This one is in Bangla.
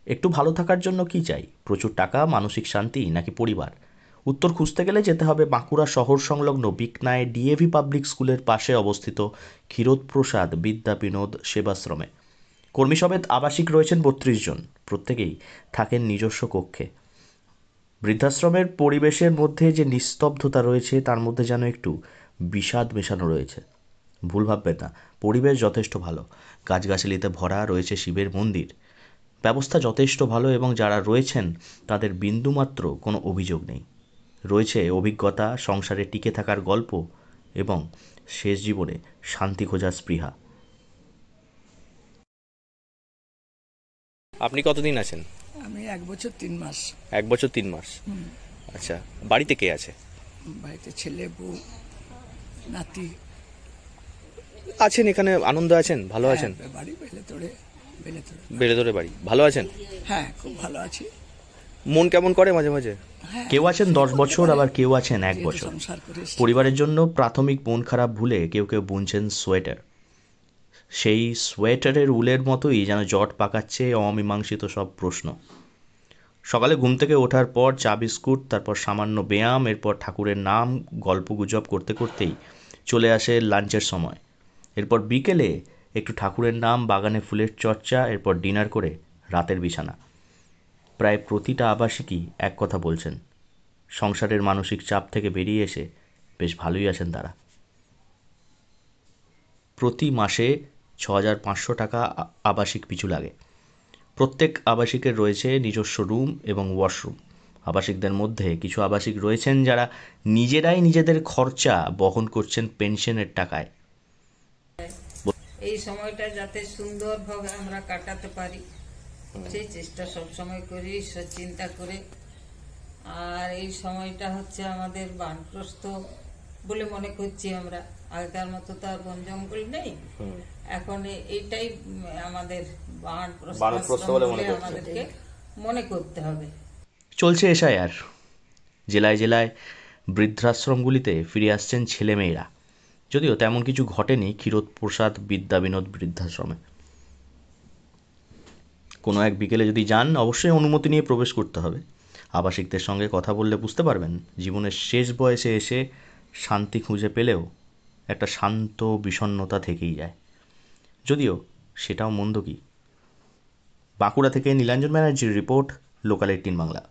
একটু ভালো থাকার জন্য কি চাই? প্রচুর টাকা, মানসিক শান্তি, নাকি পরিবার? উত্তর খুঁজতে গেলে যেতে হবে বাঁকুড়া শহর সংলগ্ন বিকনায় ডিএভি পাবলিক স্কুলের পাশে অবস্থিত ক্ষীরোদপ্রসাদ বিদ্যা বিনোদ সেবাশ্রমে। কর্মী সমেত আবাসিক রয়েছেন ৩২ জন। প্রত্যেকেই থাকেন নিজস্ব কক্ষে। বৃদ্ধাশ্রমের পরিবেশের মধ্যে যে নিস্তব্ধতা রয়েছে তার মধ্যে যেন একটু বিষাদ মেশানো রয়েছে। ভুল ভাববেন না, পরিবেশ যথেষ্ট ভালো। গাছগাছালিতে ভরা রয়েছে শিবের মন্দির। ব্যবস্থা যথেষ্ট ভালো এবং যারা রয়েছেন তাদের বিন্দুমাত্র কোনো অভিযোগ নেই। রয়েছে অভিজ্ঞতা, সংসারে টিকে থাকার গল্প এবং শেষ জীবনে শান্তি খোঁজার স্পৃহা। আপনি কতদিন আছেন? আমি 1 বছর 3 মাস। 1 বছর 3 মাস। আচ্ছা, বাড়িতে কে আছে? বাড়িতে ছেলে, বউ, নাতি আছেন এখানে, আনন্দ আছেন, ভালো আছেন? বাড়ি বেলেতরে। বেলেদরে বাড়ি, ভালো আছেন? হ্যাঁ, খুব ভালো আছি। মন কেমন করে মাঝে মাঝে? হ্যাঁ, কেউ আছেন 10 বছর, আবার কেউ আছেন 1 বছর। সংসার করে এসেছি। পরিবারের জন্য প্রাথমিক মন খারাপ ভুলে কেউ কেউ বুনছেন সোয়েটার। সেই সোয়েটারের উলের মতোই যেন জট পাকাচ্ছে অমীমাংসিত সব প্রশ্ন। সকালে ঘুম থেকে ওঠার পর চা বিস্কুট, তারপর সামান্য ব্যায়াম, এরপর ঠাকুরের নাম, গল্পগুজব করতে করতেই চলে আসে লাঞ্চের সময়। এরপর বিকেলে একটু ঠাকুরের নাম, বাগানে ফুলের চর্চা, এরপর ডিনার করে রাতের বিছানা। প্রায় প্রতিটা আবাসিকই এক কথা বলছেন, সংসারের মানসিক চাপ থেকে বেরিয়ে এসে বেশ ভালোই আছেন তারা। প্রতি মাসে ৬,৫০০ টাকা আবাসিক পিছু লাগে। প্রত্যেক আবাসিকের রয়েছে নিজস্ব রুম এবং ওয়াশরুম। আবাসিকদের মধ্যে কিছু আবাসিক রয়েছেন যারা নিজেরাই নিজেদের খরচা বহন করছেন পেনশনের টাকায়। এই সময়টা যাতে সুন্দরভাবে আমরা কাটাতে পারি সেই চেষ্টা সবসময় করি, ঈশ্বর চিন্তা করে। আর এই সময়টা হচ্ছে আমাদের বানপ্রস্থ বলে মনে করছি আমরা। আগেকার মতো তো আর বন জঙ্গল নেই, এখন এইটাই আমাদের বানপ্রস্থ বলে আমাদেরকে মনে করতে হবে। চলছে এসআইআর। জেলায় জেলায় বৃদ্ধাশ্রমগুলিতে ফিরে আসছেন ছেলেমেয়েরা। যদিও তেমন কিছু ঘটেনি ক্ষীরোদপ্রসাদ বিদ্যা বিনোদ বৃদ্ধাশ্রমে। কোনো এক বিকেলে যদি যান, অবশ্যই অনুমতি নিয়ে প্রবেশ করতে হবে। আবাসিকদের সঙ্গে কথা বললে বুঝতে পারবেন, জীবনের শেষ বয়সে এসে শান্তি খুঁজে পেলেও একটা শান্ত বিষণ্ণতা থেকেই যায়। যদিও সেটাও মন্দ কি। বাঁকুড়া থেকে নীলাঞ্জন ব্যানার্জির রিপোর্ট, লোকাল 18 বাংলা।